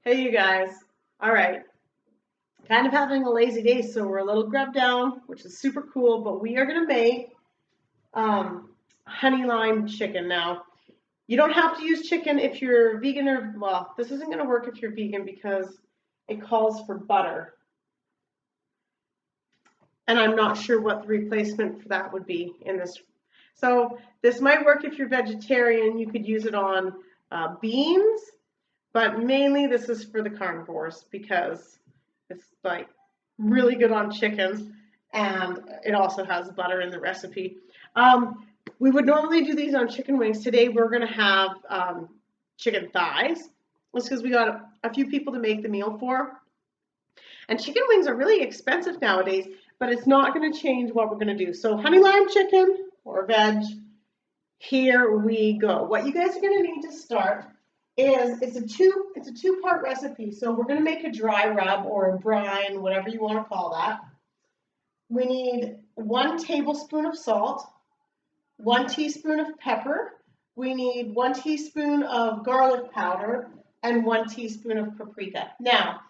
Hey, you guys. All right. Kind of having a lazy day, so we're a little grubbed down, which is super cool, but we are going to make honey lime chicken. Now, you don't have to use chicken if you're vegan or, well, this isn't going to work if you're vegan because it calls for butter. And I'm not sure what the replacement for that would be in this. So, this might work if you're vegetarian. You could use it on beans, but mainly this is for the carnivores because it's like really good on chicken and it also has butter in the recipe. We would normally do these on chicken wings. Today we're going to have chicken thighs. That's because we got a few people to make the meal for. And chicken wings are really expensive nowadays, but it's not going to change what we're going to do. So honey lime chicken or veg, here we go. What you guys are going to need to start is it's a two-part recipe. So we're going to make a dry rub or a brine, whatever you want to call that. We need 1 tablespoon of salt, 1 teaspoon of pepper. We need 1 teaspoon of garlic powder and 1 teaspoon of paprika. Now,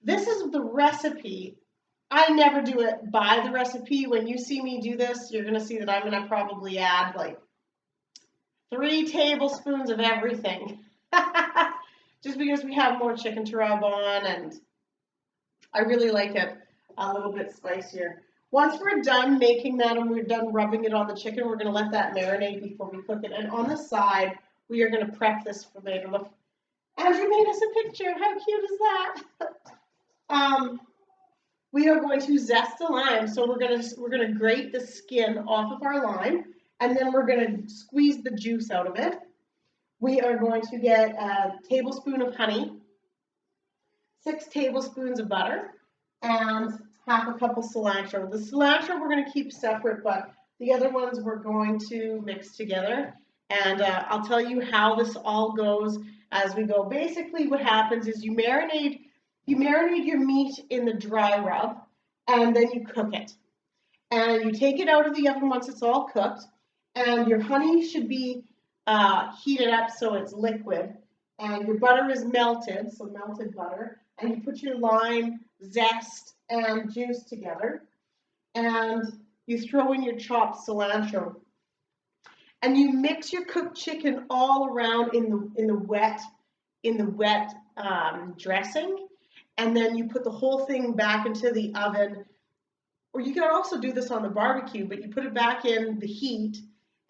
this is the recipe. I never do it by the recipe. When you see me do this, you're going to see that I'm going to probably add like 3 tablespoons of everything. Just because we have more chicken to rub on and I really like it a little bit spicier. Once we're done making that and we're done rubbing it on the chicken, we're going to let that marinate before we cook it. And on the side, we are going to prep this for later. Look, Andrew made us a picture. How cute is that? We are going to zest the lime. So we're gonna grate the skin off of our lime, and then we're going to squeeze the juice out of it. We are going to get a tablespoon of honey, 6 tablespoons of butter, and half a cup of cilantro. The cilantro we're going to keep separate, but the other ones we're going to mix together. And I'll tell you how this all goes as we go. Basically, what happens is you marinate your meat in the dry rub, and then you cook it. And you take it out of the oven once it's all cooked, and your honey should be heated up so it's liquid, and your butter is melted, so melted butter, and you put your lime zest and juice together, and you throw in your chopped cilantro, and you mix your cooked chicken all around in the wet dressing, and then you put the whole thing back into the oven. Or you can also do this on the barbecue, but you put it back in the heat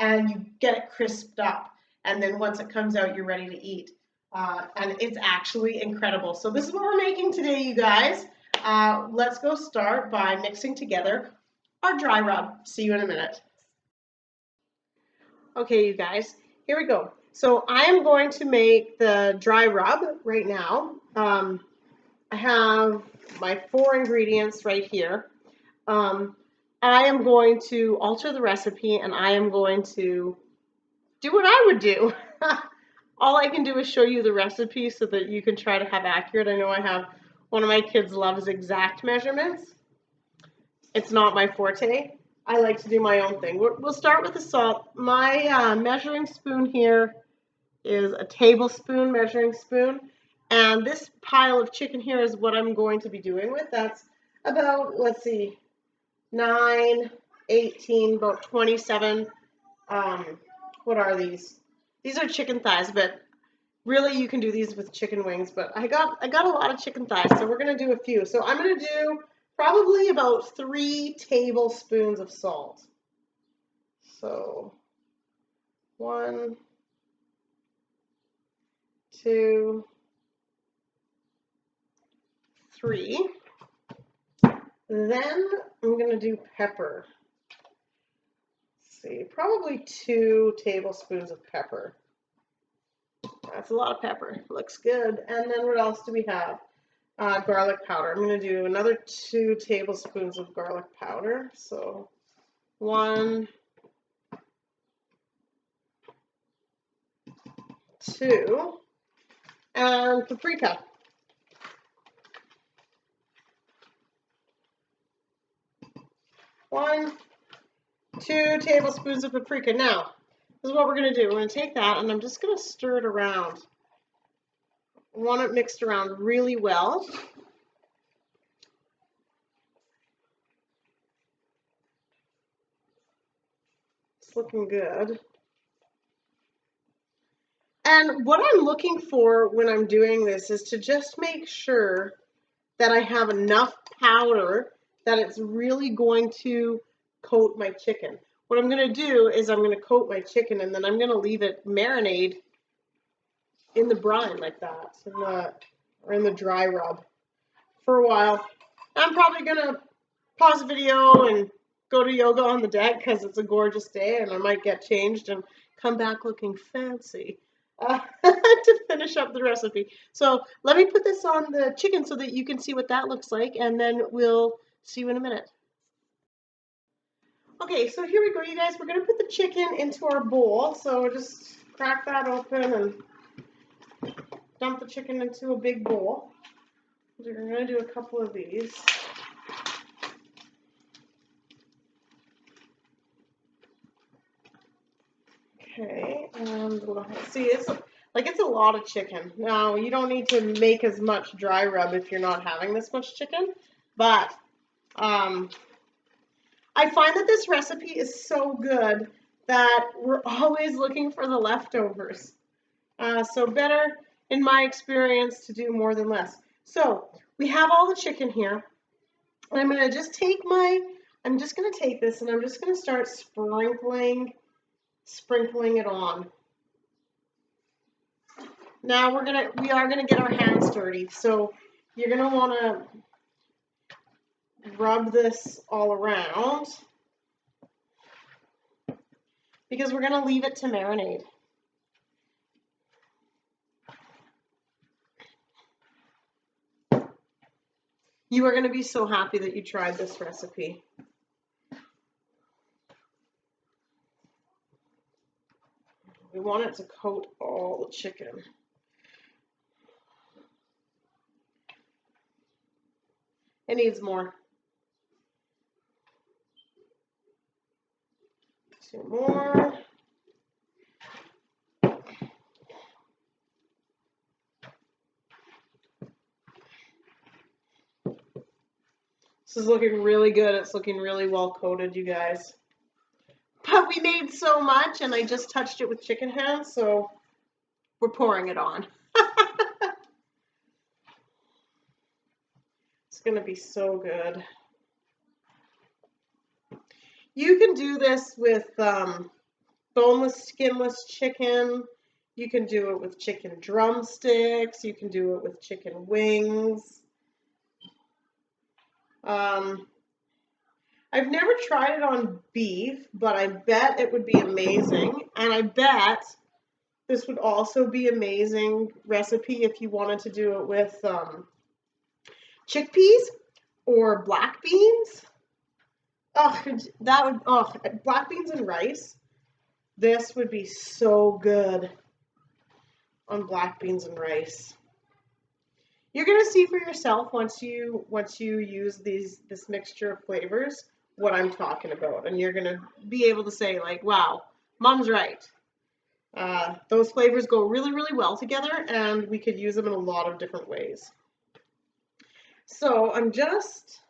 and you get it crisped up. And then once it comes out, you're ready to eat. And it's actually incredible. So this is what we're making today, you guys. Let's go start by mixing together our dry rub. See you in a minute. Okay, you guys, here we go. So I am going to make the dry rub right now. I have my 4 ingredients right here. I am going to alter the recipe and I am going to do what I would do. All I can do is show you the recipe so that you can try to have accurate. I know I have one of my kids loves exact measurements. It's not my forte. I like to do my own thing. We'll start with the salt. My measuring spoon here is a tablespoon measuring spoon. And this pile of chicken here is what I'm going to be doing with. That's about, let's see, 9, 18, about 27. What are these? These are chicken thighs, but really you can do these with chicken wings. But I got a lot of chicken thighs, so we're gonna do a few. So I'm gonna do probably about 3 tablespoons of salt. So 1, 2, 3. Then I'm going to do pepper. Let's see, probably 2 tablespoons of pepper. That's a lot of pepper. Looks good. And then what else do we have? Garlic powder. I'm going to do another 2 tablespoons of garlic powder. So 1, 2, and paprika. 1, 2 tablespoons of paprika. Now, this is what we're going to do. We're going to take that and I'm just going to stir it around. I want it mixed around really well. It's looking good. And what I'm looking for when I'm doing this is to just make sure that I have enough powder that it's really going to coat my chicken. What I'm going to do is I'm going to coat my chicken and then I'm going to leave it marinate in the brine like that, or in the dry rub for a while. I'm probably going to pause the video and go to yoga on the deck because it's a gorgeous day and I might get changed and come back looking fancy to finish up the recipe. So let me put this on the chicken so that you can see what that looks like, and then we'll see you in a minute. Okay, so here we go, you guys. We're going to put the chicken into our bowl. So just crack that open and dump the chicken into a big bowl. We're going to do a couple of these. Okay, and see, it's a lot of chicken. Now, you don't need to make as much dry rub if you're not having this much chicken, but I find that this recipe is so good that we're always looking for the leftovers. So better, in my experience, to do more than less. So we have all the chicken here, and I'm going to just take this and I'm just going to start sprinkling it on. Now we are gonna get our hands dirty, so you're gonna want to rub this all around because we're gonna leave it to marinate. You are gonna be so happy that you tried this recipe. We want it to coat all the chicken. It needs more. 2 more. This is looking really good. It's looking really well coated, you guys. But we made so much and I just touched it with chicken hands, so we're pouring it on. It's going to be so good. You can do this with boneless, skinless chicken. You can do it with chicken drumsticks. You can do it with chicken wings. I've never tried it on beef, but I bet it would be amazing. And I bet this would also be an amazing recipe if you wanted to do it with chickpeas or black beans. Black beans and rice. This would be so good on black beans and rice. You're gonna see for yourself once you use this mixture of flavors what I'm talking about, and you're gonna be able to say like, wow, Mom's right. Those flavors go really, really well together, and we could use them in a lot of different ways. So I'm just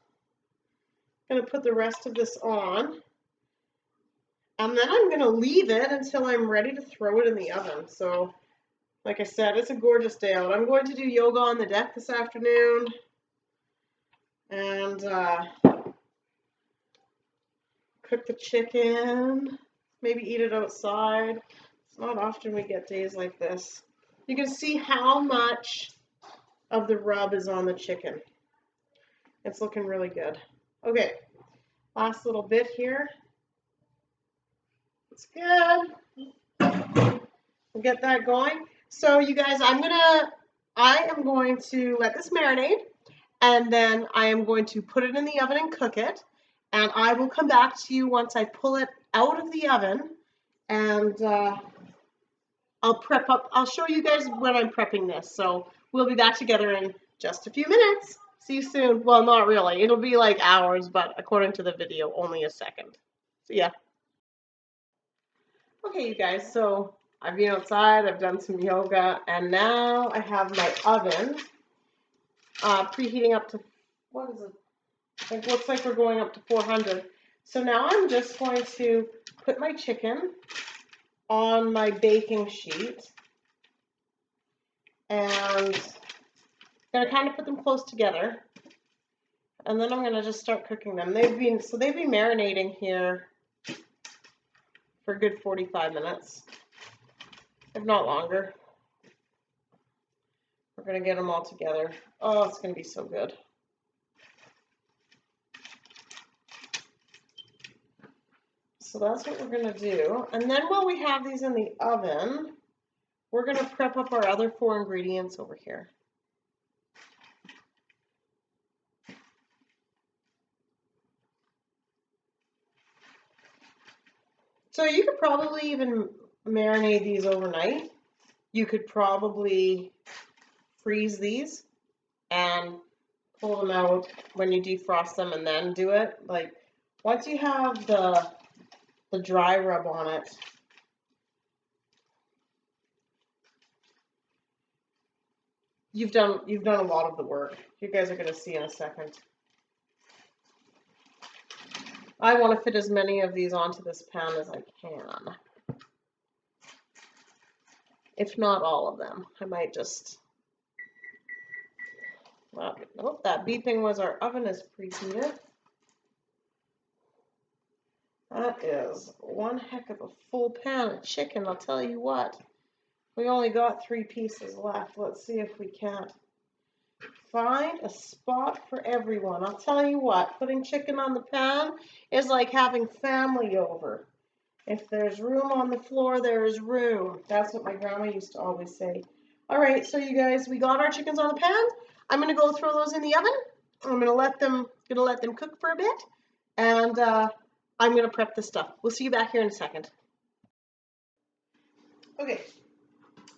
gonna put the rest of this on, and then I'm gonna leave it until I'm ready to throw it in the oven. So like I said, it's a gorgeous day out. I'm going to do yoga on the deck this afternoon, and cook the chicken, maybe eat it outside. It's not often we get days like this. You can see how much of the rub is on the chicken. It's looking really good. Okay, last little bit here. It's good. We'll get that going. So you guys, I am going to let this marinate, and then I am going to put it in the oven and cook it. And I will come back to you once I pull it out of the oven, and I'll prep up. I'll show you guys when I'm prepping this. So we'll be back together in just a few minutes. See you soon. Well, not really. It'll be like hours, but according to the video, only a second. See ya. Okay, you guys, so I've been outside, I've done some yoga, and now I have my oven preheating up to, what is it? It looks like we're going up to 400. So now I'm just going to put my chicken on my baking sheet and I'm going to kind of put them close together. And then I'm going to just start cooking them. They've been marinating here for a good 45 minutes, if not longer. We're going to get them all together. Oh, it's going to be so good. So that's what we're going to do. And then while we have these in the oven, we're going to prep up our other 4 ingredients over here. So you could probably even marinate these overnight. You could probably freeze these and pull them out when you defrost them and then do it. Like once you have the dry rub on it, you've done a lot of the work. You guys are going to see in a second. I want to fit as many of these onto this pan as I can. If not all of them. I might just... Well, oh, that beeping was our oven is preheated. That is one heck of a full pan of chicken, I'll tell you what. We only got 3 pieces left. Let's see if we can't find a spot for everyone. I'll tell you what, putting chicken on the pan is like having family over. If there's room on the floor, there is room. That's what my grandma used to always say. All right, so you guys, we got our chickens on the pan. I'm gonna go throw those in the oven. I'm gonna let them cook for a bit, and I'm gonna prep the stuff. We'll see you back here in a second. Okay,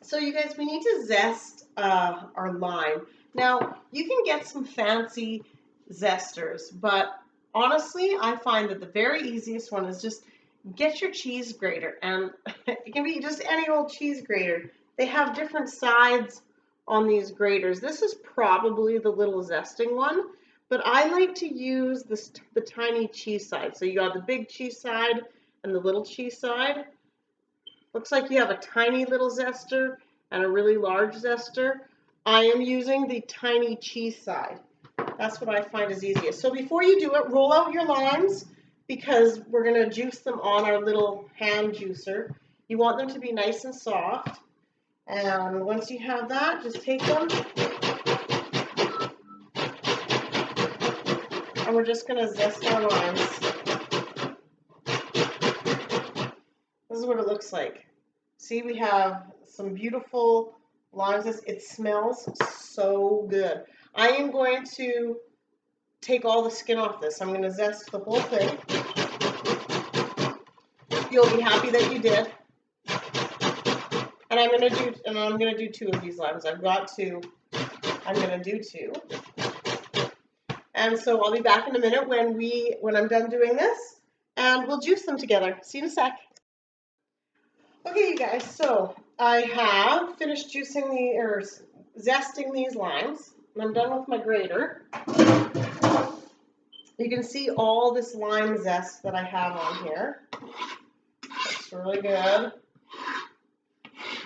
so you guys, we need to zest our lime. Now, you can get some fancy zesters, but honestly, I find that the very easiest one is just get your cheese grater, and it can be just any old cheese grater. They have different sides on these graters. This is probably the little zesting one, but I like to use the tiny cheese side. So you got the big cheese side and the little cheese side. Looks like you have a tiny little zester and a really large zester. I am using the tiny cheese side. That's what I find is easiest. So before you do it, roll out your limes because we're going to juice them on our little hand juicer. You want them to be nice and soft. And once you have that, just take them. And we're just going to zest our limes. This is what it looks like. See, we have some beautiful limes. It smells so good. I am going to take all the skin off this. I'm going to zest the whole thing. You'll be happy that you did. And I'm going to do 2 of these limes. I've got 2. I'm going to do 2. And so I'll be back in a minute when I'm done doing this, and we'll juice them together. See you in a sec. Okay, you guys, so I have finished zesting these limes, and I'm done with my grater. You can see all this lime zest that I have on here. It's really good.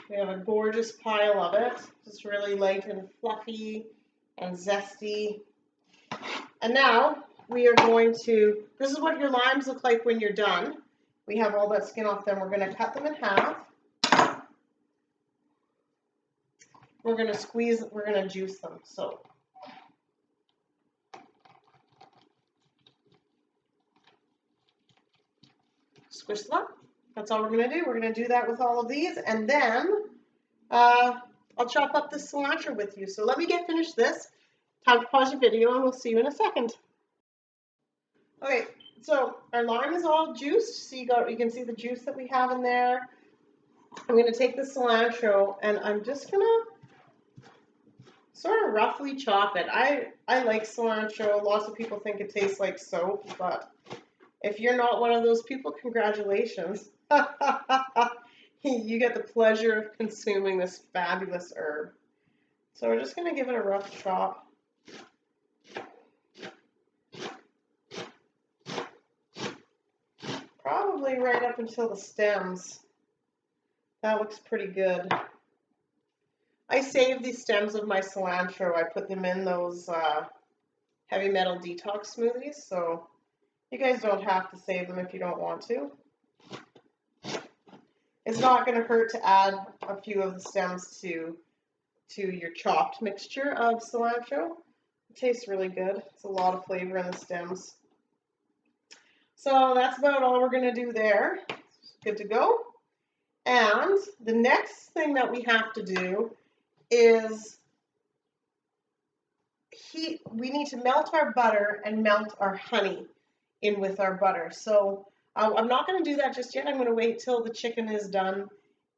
We have a gorgeous pile of it, just really light and fluffy and zesty. And now we are going to, this is what your limes look like when you're done. We have all that skin off them. We're going to cut them in half. We're going to juice them. So squish them up. That's all we're going to do. We're going to do that with all of these. And then I'll chop up the cilantro with you. So let me get finished this. Time to pause your video and we'll see you in a second. Okay, so our lime is all juiced. So you can see the juice that we have in there. I'm going to take the cilantro and I'm just going to sort of roughly chop it. I like cilantro. Lots of people think it tastes like soap, but if you're not one of those people, congratulations. you get the pleasure of consuming this fabulous herb. So we're just going to give it a rough chop. Probably right up until the stems. That looks pretty good. I saved the stems of my cilantro. I put them in those heavy metal detox smoothies, so you guys don't have to save them if you don't want to. It's not going to hurt to add a few of the stems to your chopped mixture of cilantro. It tastes really good. It's a lot of flavor in the stems. So that's about all we're going to do there. Good to go. And the next thing that we have to do is we need to melt our butter and melt our honey in with our butter. So I'm not going to do that just yet. I'm going to wait till the chicken is done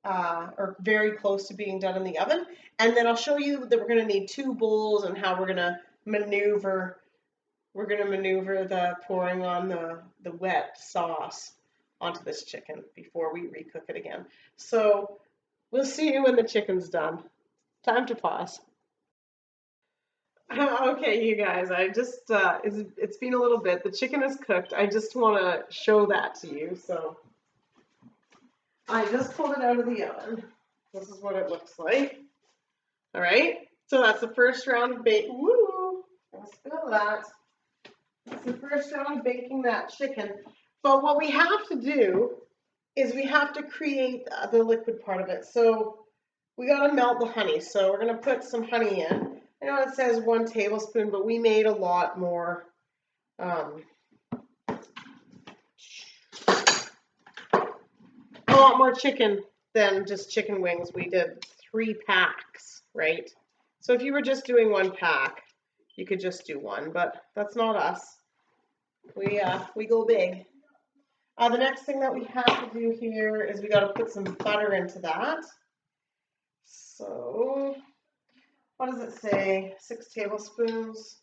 or very close to being done in the oven. And then I'll show you that we're going to need 2 bowls and how we're going to maneuver. We're going to maneuver the pouring on the wet sauce onto this chicken before we recook it again. So we'll see you when the chicken's done. Time to pause. Okay, you guys, I just, it's been a little bit. The chicken is cooked. I just want to show that to you. So I just pulled it out of the oven. This is what it looks like. All right, so that's the first round of baking. Woo! I'll spill that. That's the first round of baking that chicken. But what we have to do is we have to create the liquid part of it. So we got to melt the honey. So we're going to put some honey in. I know it says 1 tablespoon, but we made a lot more. A lot more chicken than just chicken wings. We did 3 packs, right? So if you were just doing 1 pack, you could just do 1, but that's not us. We go big. The next thing that we have to do here is we got to put some butter into that. So what does it say? 6 tablespoons?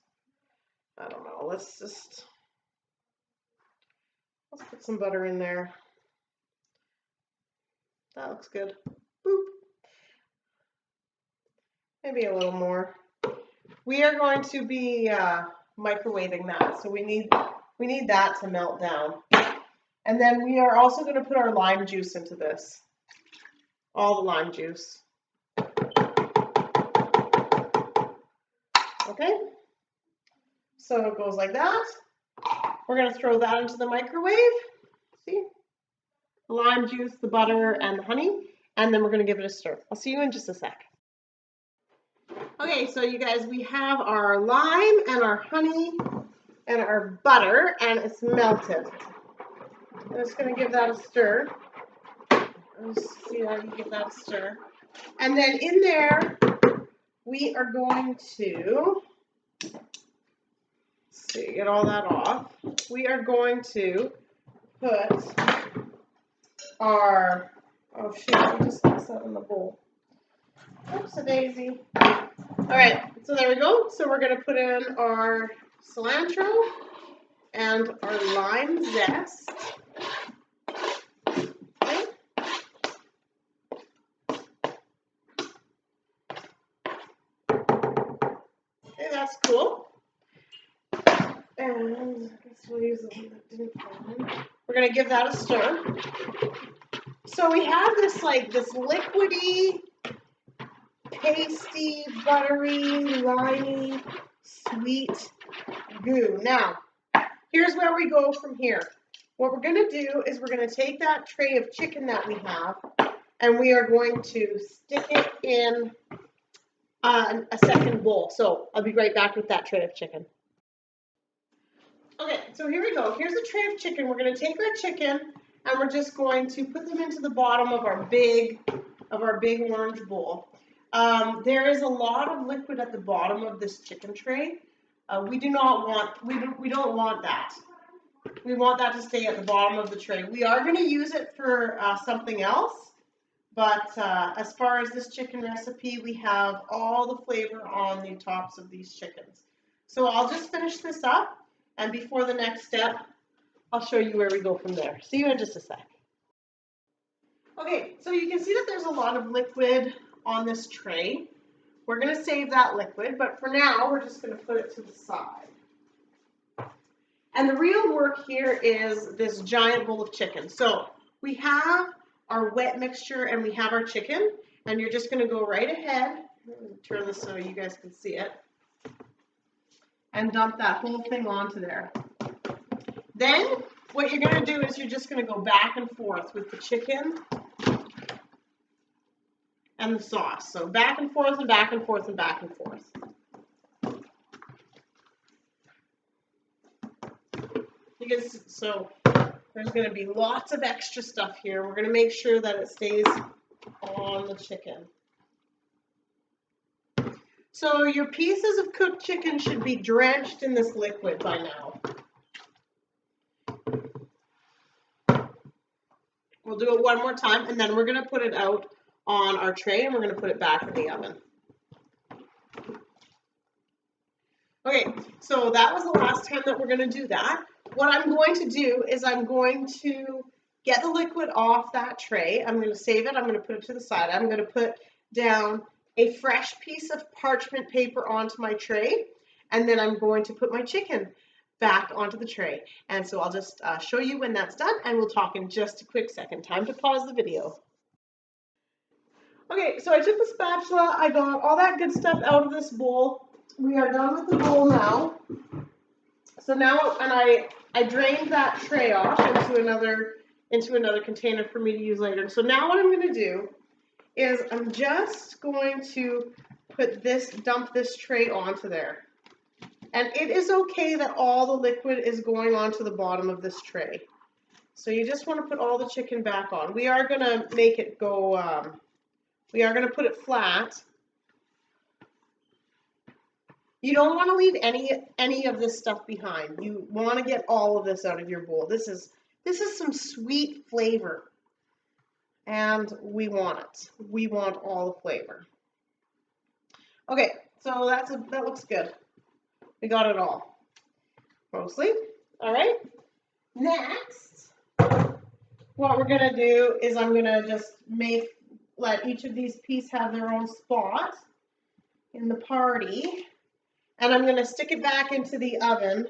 I don't know. Let's put some butter in there. That looks good. Boop. Maybe a little more. We are going to be microwaving that, so we need that to melt down. And then we are also going to put our lime juice into this. All the lime juice. Okay, so it goes like that. We're going to throw that into the microwave. See? The lime juice, the butter, and the honey. And then we're going to give it a stir. I'll see you in just a sec. Okay, so you guys, we have our lime and our honey and our butter, and it's melted. I'm just going to give that a stir. Let's see how you give that a stir. And then in there, we are going to, see, get all that off. We are going to put our, oh shoot, I just mixed that in the bowl. Oops, a daisy. All right, so there we go. So we're going to put in our cilantro and our lime zest. Okay. Okay, that's cool. And I guess we'll use the one that didn't fall in. We're going to give that a stir. So we have this liquidy, pasty, buttery, limey, sweet goo. Now, here's where we go from here. What we're going to do is we're going to take that tray of chicken that we have, and we are going to stick it in a second bowl. So I'll be right back with that tray of chicken. Okay, so here we go. Here's a tray of chicken. We're going to take our chicken, and we're just going to put them into the bottom of our big orange bowl. There is a lot of liquid at the bottom of this chicken tray. We don't want that. We want that to stay at the bottom of the tray. We are going to use it for something else, but as far as this chicken recipe, we have all the flavor on the tops of these chickens. So I'll just finish this up, and before the next step, I'll show you where we go from there. See you in just a sec. Okay, so you can see that there's a lot of liquid on this tray. We're going to save that liquid, but for now, we're just going to put it to the side. And the real work here is this giant bowl of chicken. So we have our wet mixture and we have our chicken, and you're just going to go right ahead, turn this so you guys can see it, and dump that whole thing onto there. Then what you're going to do is you're just going to go back and forth with the chicken and the sauce. So back and forth and back and forth and back and forth. Because so there's going to be lots of extra stuff here. We're going to make sure that it stays on the chicken. So your pieces of cooked chicken should be drenched in this liquid by now. We'll do it one more time, and then we're going to put it out on our tray, and we're going to put it back in the oven. Okay, so that was the last time that we're going to do that. What I'm going to do is I'm going to get the liquid off that tray. I'm going to save it. I'm going to put it to the side. I'm going to put down a fresh piece of parchment paper onto my tray, and then I'm going to put my chicken back onto the tray. And so I'll just show you when that's done, and we'll talk in just a quick second. Time to pause the video. Okay, so I took the spatula, I got all that good stuff out of this bowl. We are done with the bowl now. So now, and I drained that tray off into another container for me to use later. So now what I'm going to do is I'm just going to dump this tray onto there. And it is okay that all the liquid is going onto the bottom of this tray. So you just want to put all the chicken back on. We are going to make it go, we are going to put it flat. You don't want to leave any of this stuff behind. You want to get all of this out of your bowl. This is some sweet flavor, and we want it. We want all the flavor. Okay, so that looks good. We got it all, mostly. All right. Next, what we're gonna do is I'm gonna just let each of these pieces have their own spot in the party. And I'm going to stick it back into the oven.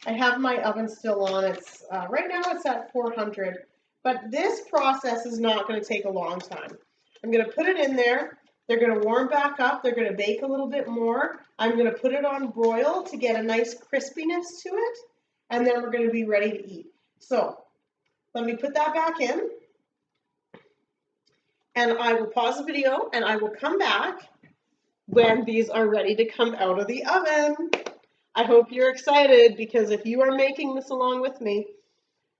I have my oven still on. It's right now it's at 400. But this process is not going to take a long time. I'm going to put it in there. They're going to warm back up. They're going to bake a little bit more. I'm going to put it on broil to get a nice crispiness to it. And then we're going to be ready to eat. So let me put that back in. And I will pause the video and I will come back when these are ready to come out of the oven. I hope you're excited, because if you are making this along with me,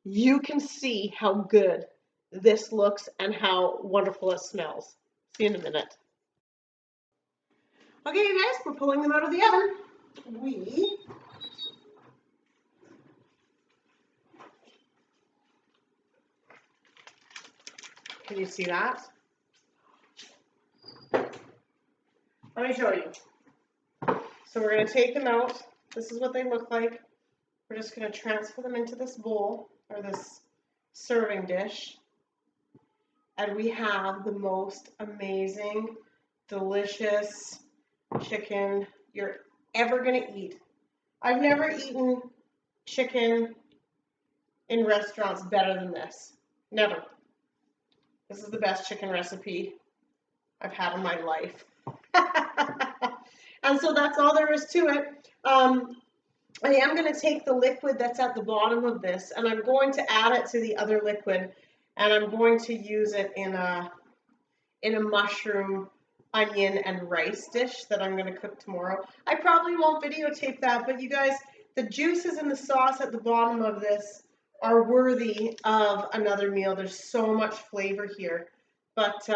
you can see how good this looks and how wonderful it smells. See you in a minute. Okay, you guys, we're pulling them out of the oven. Can you see that? Let me show you. So we're going to take them out. This is what they look like. We're just going to transfer them into this bowl, or this serving dish. And we have the most amazing, delicious chicken you're ever going to eat. I've never eaten chicken in restaurants better than this. Never. This is the best chicken recipe I've had in my life. And so that's all there is to it. I am going to take the liquid that's at the bottom of this, and I'm going to add it to the other liquid, and I'm going to use it in a mushroom, onion, and rice dish that I'm going to cook tomorrow. I probably won't videotape that, but you guys, the juices in the sauce at the bottom of this are worthy of another meal. There's so much flavor here. But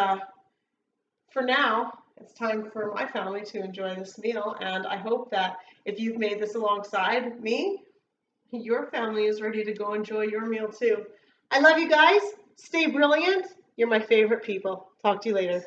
for now, it's time for my family to enjoy this meal, and I hope that if you've made this alongside me, your family is ready to go enjoy your meal too. I love you guys. Stay brilliant. You're my favorite people. Talk to you later.